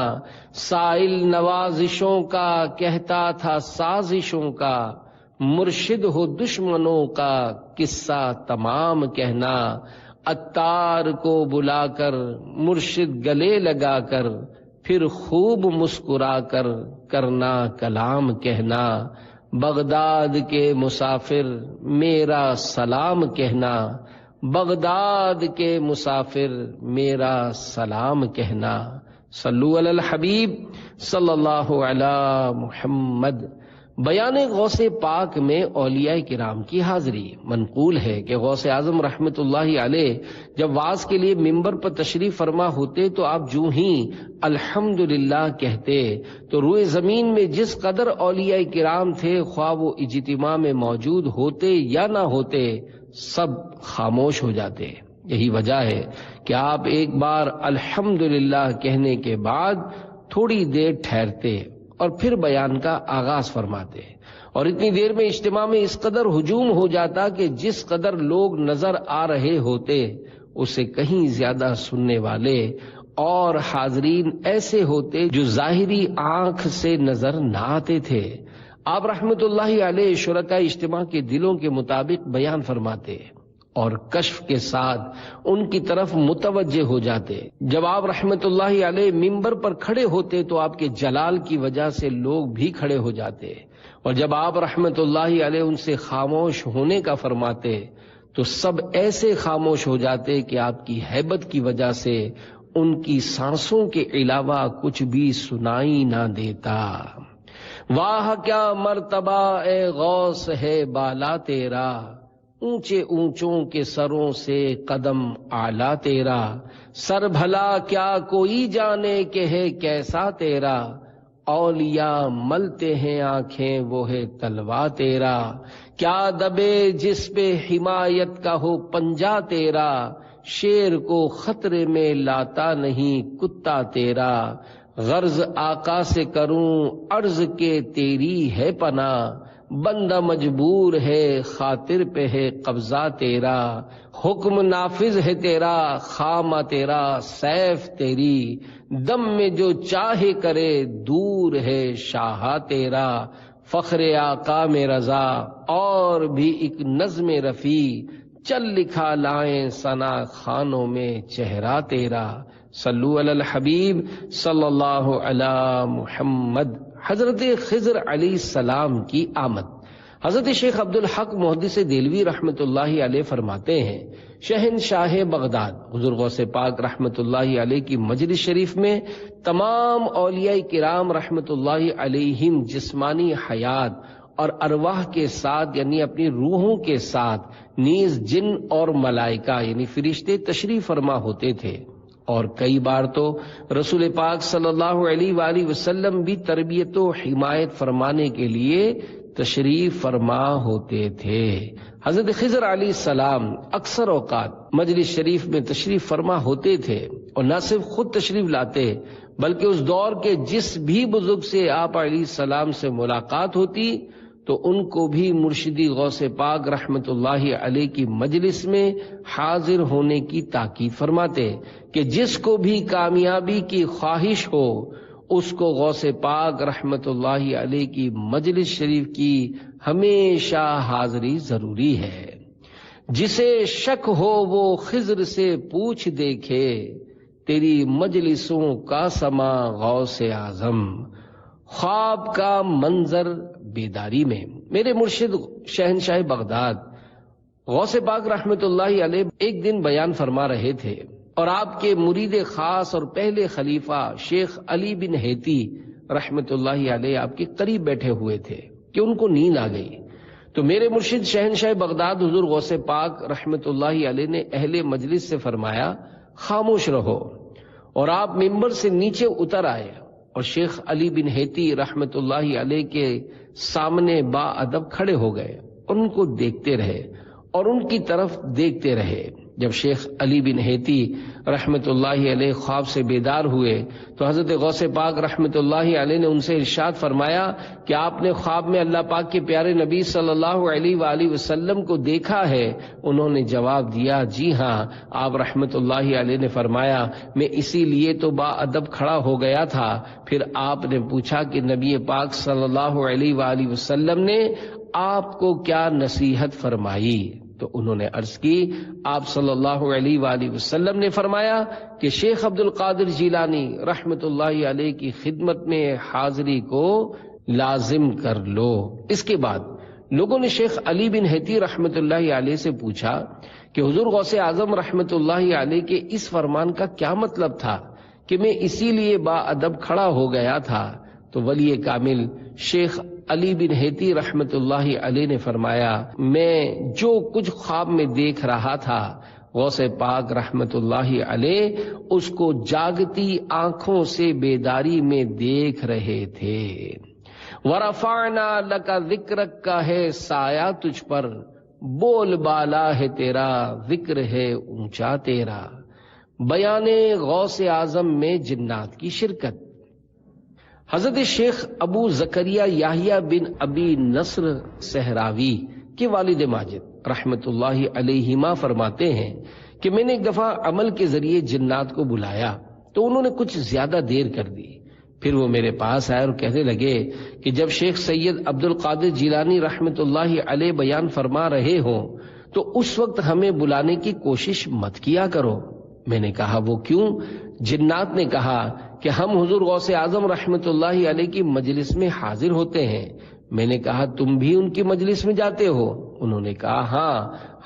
سائل نوازشوں کا کہتا تھا سازشوں کا، مرشد ہو دشمنوں کا قصہ تمام کہنا، عطار کو بلا کر مرشد گلے لگا کر، پھر خوب مسکرا کر کرنا کلام کہنا، بغداد کے مسافر میرا سلام کہنا، بغداد کے مسافر میرا سلام کہنا۔ صلو علی الحبیب صلی اللہ علی محمد۔ بیان غوث پاک میں اولیاء کرام کی حاضری۔ منقول ہے کہ غوث اعظم رحمت اللہ علیہ جب وعظ کے لیے ممبر پر تشریف فرما ہوتے تو آپ جو ہی الحمدللہ کہتے تو روئے زمین میں جس قدر اولیاء کرام تھے، خواہ وہ اجتماع میں موجود ہوتے یا نہ ہوتے، سب خاموش ہو جاتے۔ یہی وجہ ہے کہ آپ ایک بار الحمدللہ کہنے کے بعد تھوڑی دیر ٹھہرتے اور پھر بیان کا آغاز فرماتے، اور اتنی دیر میں اجتماع میں اس قدر ہجوم ہو جاتا کہ جس قدر لوگ نظر آ رہے ہوتے اس سے کہیں زیادہ سننے والے اور حاضرین ایسے ہوتے جو ظاہری آنکھ سے نظر نہ آتے تھے۔ آپ رحمت اللہ علیہ شرکاء اجتماع کے دلوں کے مطابق بیان فرماتے اور کشف کے ساتھ ان کی طرف متوجہ ہو جاتے۔ جب آپ رحمت اللہ علیہ ممبر پر کھڑے ہوتے تو آپ کے جلال کی وجہ سے لوگ بھی کھڑے ہو جاتے، اور جب آپ رحمت اللہ علیہ ان سے خاموش ہونے کا فرماتے تو سب ایسے خاموش ہو جاتے کہ آپ کی ہیبت کی وجہ سے ان کی سانسوں کے علاوہ کچھ بھی سنائی نہ دیتا۔ واہ کیا مرتبہ اے غوث ہے بالا تیرا، اونچے اونچوں کے سروں سے قدم اعلیٰ تیرا، سر بھلا کیا کوئی جانے کہ ہے کیسا تیرا، اولیاء ملتے ہیں آنکھیں وہ ہے تلوا تیرا، کیا دبے جس پہ حمایت کا ہو پنجا تیرا، شیر کو خطرے میں لاتا نہیں کتا تیرا، غرض آقا سے کروں عرض کے تیری ہے پناہ، بندہ مجبور ہے خاطر پہ ہے قبضہ تیرا، حکم نافذ ہے تیرا خامہ تیرا سیف تیری، دم میں جو چاہے کرے دور ہے شاہ تیرا، فخر آقا میں رضا اور بھی ایک نظم رفیع، چل لکھا لائیں ثنا خانوں میں چہرہ تیرا، صلو علی الحبیب صلی اللہ علی محمد۔ حضرت خضر علیہ السلام کی آمد۔ حضرت شیخ عبدالحق محدث دہلوی رحمۃ اللہ علیہ فرماتے ہیں، شہنشاہ بغداد حضور غوث پاک رحمۃ اللہ علیہ کی مجلس شریف میں تمام اولیاء کرام رحمۃ اللہ علیہم جسمانی حیات اور ارواح کے ساتھ یعنی اپنی روحوں کے ساتھ نیز جن اور ملائکہ یعنی فرشتے تشریف فرما ہوتے تھے، اور کئی بار تو رسول پاک صلی اللہ علیہ وآلہ وسلم بھی تربیت و حمایت فرمانے کے لیے تشریف فرما ہوتے تھے۔ حضرت خضر علیہ السلام اکثر اوقات مجلس شریف میں تشریف فرما ہوتے تھے، اور نہ صرف خود تشریف لاتے بلکہ اس دور کے جس بھی بزرگ سے آپ علیہ السلام سے ملاقات ہوتی تو ان کو بھی مرشدی غوث پاک رحمت اللہ علیہ کی مجلس میں حاضر ہونے کی تاکید فرماتے کہ جس کو بھی کامیابی کی خواہش ہو اس کو غوث پاک رحمت اللہ علیہ کی مجلس شریف کی ہمیشہ حاضری ضروری ہے۔ جسے شک ہو وہ خضر سے پوچھ دیکھے، تیری مجلسوں کا سما غوث اعظم، خواب کا منظر بیداری میں۔ میرے مرشد شہنشاہ بغداد غوث پاک رحمت اللہ علیہ ایک دن بیان فرما رہے تھے، اور آپ کے مرید خاص اور پہلے خلیفہ شیخ علی بن ہیتی رحمت اللہ علیہ آپ کے قریب بیٹھے ہوئے تھے کہ ان کو نیند آ گئی، تو میرے مرشد شہنشاہ بغداد حضور غوث پاک رحمت اللہ علیہ نے اہل مجلس سے فرمایا خاموش رہو، اور آپ ممبر سے نیچے اتر آئے اور شیخ علی بن ہیتی رحمت اللہ علیہ کے سامنے با ادب کھڑے ہو گئے، ان کو دیکھتے رہے اور ان کی طرف دیکھتے رہے۔ جب شیخ علی بن ہیتی رحمت اللہ علیہ خواب سے بیدار ہوئے تو حضرت غوث پاک رحمت اللہ علیہ نے ان سے ارشاد فرمایا کہ آپ نے خواب میں اللہ پاک کے پیارے نبی صلی اللہ علیہ وآلہ وسلم کو دیکھا ہے؟ انہوں نے جواب دیا جی ہاں۔ آپ رحمت اللہ علیہ نے فرمایا میں اسی لیے تو با ادب کھڑا ہو گیا تھا۔ پھر آپ نے پوچھا کہ نبی پاک صلی اللہ علیہ وآلہ وسلم نے آپ کو کیا نصیحت فرمائی؟ تو انہوں نے عرض کی آپ صلی اللہ علیہ وآلہ وسلم نے فرمایا کہ شیخ عبد القادر جیلانی رحمت اللہ علیہ کی خدمت میں حاضری کو لازم کر لو۔ اس کے بعد لوگوں نے شیخ علی بن ہیتی رحمت اللہ علیہ سے پوچھا کہ حضور غوث اعظم رحمت اللہ علیہ کے اس فرمان کا کیا مطلب تھا کہ میں اسی لیے با ادب کھڑا ہو گیا تھا؟ تو ولی کامل شیخ علی بن ہیتی رحمت اللہ علیہ نے فرمایا میں جو کچھ خواب میں دیکھ رہا تھا غوث پاک رحمت اللہ علیہ اس کو جاگتی آنکھوں سے بیداری میں دیکھ رہے تھے۔ ورفعنا لک ذکرک کا ہے سایہ تجھ پر، بول بالا ہے تیرا ذکر ہے اونچا تیرا۔ بیان غوث اعظم میں جنات کی شرکت۔ حضرت شیخ ابو زکریا یحییٰ بن ابی نصر صحراوی کے والد ماجد رحمت اللہ علیہما فرماتے ہیں کہ میں نے ایک دفعہ عمل کے ذریعے جنات کو بلایا تو انہوں نے کچھ زیادہ دیر کر دی، پھر وہ میرے پاس آئے اور کہنے لگے کہ جب شیخ سید عبد القادر جیلانی رحمت اللہ علیہ بیان فرما رہے ہوں تو اس وقت ہمیں بلانے کی کوشش مت کیا کرو۔ میں نے کہا وہ کیوں؟ جنات نے کہا کہ ہم حضور غوث اعظم رحمت اللہ علیہ کی مجلس میں حاضر ہوتے ہیں۔ میں نے کہا تم بھی ان کی مجلس میں جاتے ہو؟ انہوں نے کہا ہاں،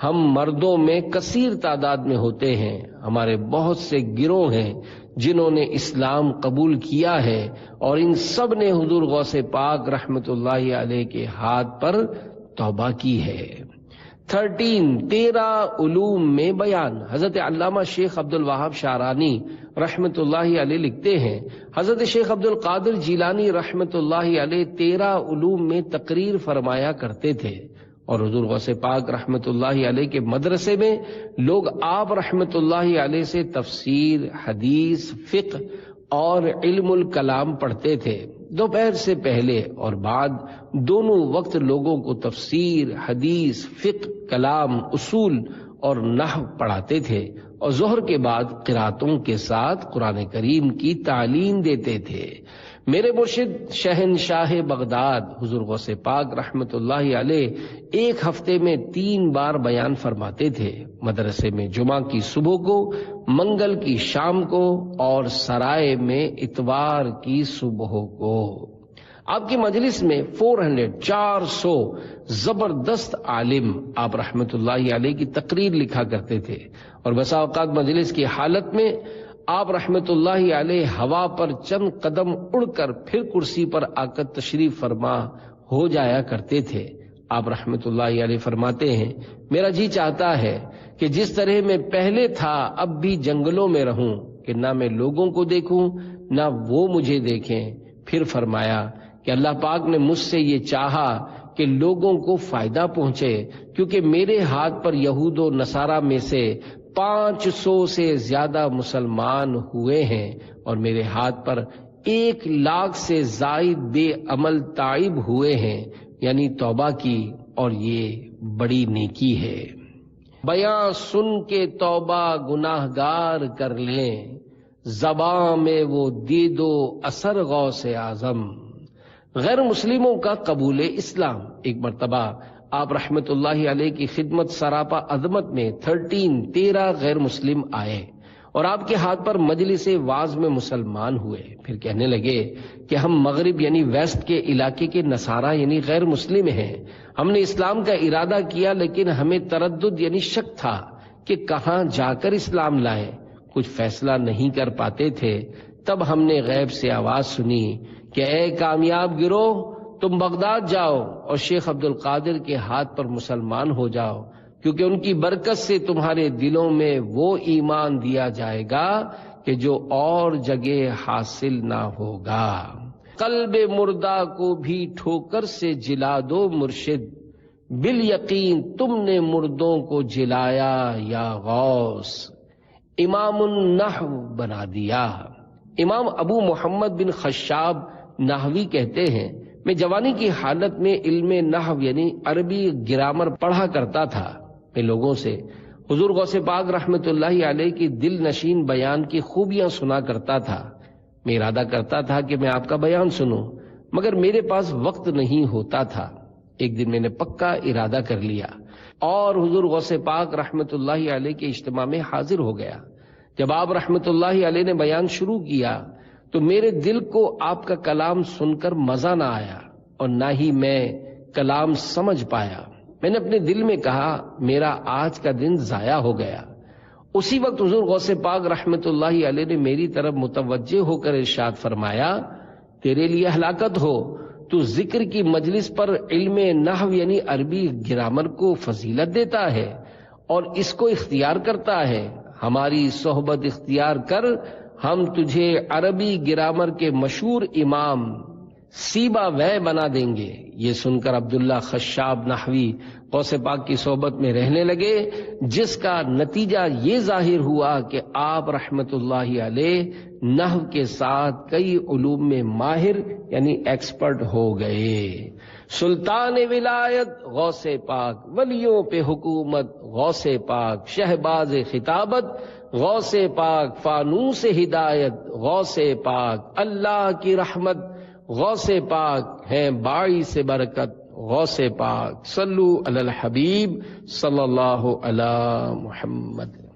ہم مردوں میں کثیر تعداد میں ہوتے ہیں، ہمارے بہت سے گروہ ہیں جنہوں نے اسلام قبول کیا ہے، اور ان سب نے حضور غوث پاک رحمت اللہ علیہ کے ہاتھ پر توبہ کی ہے۔ 13 علوم میں بیان۔ حضرت علامہ شیخ عبد الوہاب شعرانی رحمت اللہ علیہ لکھتے ہیں حضرت شیخ عبد القادر جیلانی رحمت اللہ علیہ 13 علوم میں تقریر فرمایا کرتے تھے، اور حضور غوث پاک رحمت اللہ علیہ کے مدرسے میں لوگ آپ رحمت اللہ علیہ سے تفسیر، حدیث، فقہ اور علم الکلام پڑھتے تھے۔ دوپہر سے پہلے اور بعد دونوں وقت لوگوں کو تفسیر، حدیث، فقہ، کلام، اصول اور نحو پڑھاتے تھے، اور ظہر کے بعد قراتوں کے ساتھ قرآن کریم کی تعلیم دیتے تھے۔ میرے مرشد شہنشاہ بغداد حضور غوث پاک رحمت اللہ علیہ ایک ہفتے میں 3 بار بیان فرماتے تھے، مدرسے میں جمعہ کی صبح کو، منگل کی شام کو، اور سرائے میں اتوار کی صبح کو۔ آپ کی مجلس میں 400 زبردست عالم آپ رحمت اللہ علیہ کی تقریر لکھا کرتے تھے، اور بسا اوقات مجلس کی حالت میں آپ رحمت اللہ علیہ ہوا پر چند قدم اڑ کر پھر کرسی پر آ کر تشریف فرما ہو جایا کرتے تھے۔ آپ رحمت اللہ علیہ فرماتے ہیں، میرا جی چاہتا ہے کہ جس طرح میں پہلے تھا اب بھی جنگلوں میں رہوں، کہ نہ میں لوگوں کو دیکھوں نہ وہ مجھے دیکھیں۔ پھر فرمایا کہ اللہ پاک نے مجھ سے یہ چاہا کہ لوگوں کو فائدہ پہنچے، کیونکہ میرے ہاتھ پر یہود و نصارہ میں سے 500 سے زیادہ مسلمان ہوئے ہیں، اور میرے ہاتھ پر 1 لاکھ سے زائد بے عمل تائب ہوئے ہیں، یعنی توبہ کی، اور یہ بڑی نیکی ہے۔ بیاں سن کے توبہ گناہگار کر لیں، زباں میں وہ دید و اثر غوث اعظم۔ غیر مسلموں کا قبول اسلام۔ ایک مرتبہ آپ رحمت اللہ علیہ کی خدمت سراپا عظمت میں 13 غیر مسلم آئے، اور آپ کے ہاتھ پر مجلس واعظ میں مسلمان ہوئے۔ پھر کہنے لگے کہ ہم مغرب یعنی ویسٹ کے علاقے کے نصارہ یعنی غیر مسلم ہیں، ہم نے اسلام کا ارادہ کیا، لیکن ہمیں تردد یعنی شک تھا کہ کہاں جا کر اسلام لائیں، کچھ فیصلہ نہیں کر پاتے تھے۔ تب ہم نے غیب سے آواز سنی کہ اے کامیاب گروہ، تم بغداد جاؤ اور شیخ عبد القادر کے ہاتھ پر مسلمان ہو جاؤ، کیونکہ ان کی برکت سے تمہارے دلوں میں وہ ایمان دیا جائے گا کہ جو اور جگہ حاصل نہ ہوگا۔ قلب مردہ کو بھی ٹھوکر سے جلا دو مرشد، بالیقین تم نے مردوں کو جلایا یا غوث۔ امام النحو بنا دیا۔ امام ابو محمد بن خشاب نحوی کہتے ہیں، میں جوانی کی حالت میں علم نحو یعنی عربی گرامر پڑھا کرتا تھا۔ میں لوگوں سے حضور غوث پاک رحمت اللہ علیہ کی دل نشین بیان کی خوبیاں سنا کرتا تھا۔ میں ارادہ کرتا تھا کہ میں آپ کا بیان سنوں، مگر میرے پاس وقت نہیں ہوتا تھا۔ ایک دن میں نے پکا ارادہ کر لیا اور حضور غوث پاک رحمت اللہ علیہ کے اجتماع میں حاضر ہو گیا۔ جب آپ رحمت اللہ علیہ نے بیان شروع کیا تو میرے دل کو آپ کا کلام سن کر مزہ نہ آیا، اور نہ ہی میں کلام سمجھ پایا۔ میں نے اپنے دل میں کہا میرا آج کا دن ضائع ہو گیا۔ اسی وقت حضور غوث پاک رحمت اللہ علیہ نے میری طرف متوجہ ہو کر ارشاد فرمایا، تیرے لیے ہلاکت ہو، تو ذکر کی مجلس پر علم نحو یعنی عربی گرامر کو فضیلت دیتا ہے اور اس کو اختیار کرتا ہے۔ ہماری صحبت اختیار کر، ہم تجھے عربی گرامر کے مشہور امام سیبا وے بنا دیں گے۔ یہ سن کر عبداللہ خشاب نحوی غوث پاک کی صحبت میں رہنے لگے، جس کا نتیجہ یہ ظاہر ہوا کہ آپ رحمت اللہ علیہ نحو کے ساتھ کئی علوم میں ماہر یعنی ایکسپرٹ ہو گئے۔ سلطان ولایت غوث پاک، ولیوں پہ حکومت غوث پاک، شہباز خطابت غوث پاک، فانوس ہدایت غوث پاک، اللہ کی رحمت غوث پاک ہیں، باعث برکت غوث پاک۔ صلو علی الحبیب صلی اللہ علی محمد۔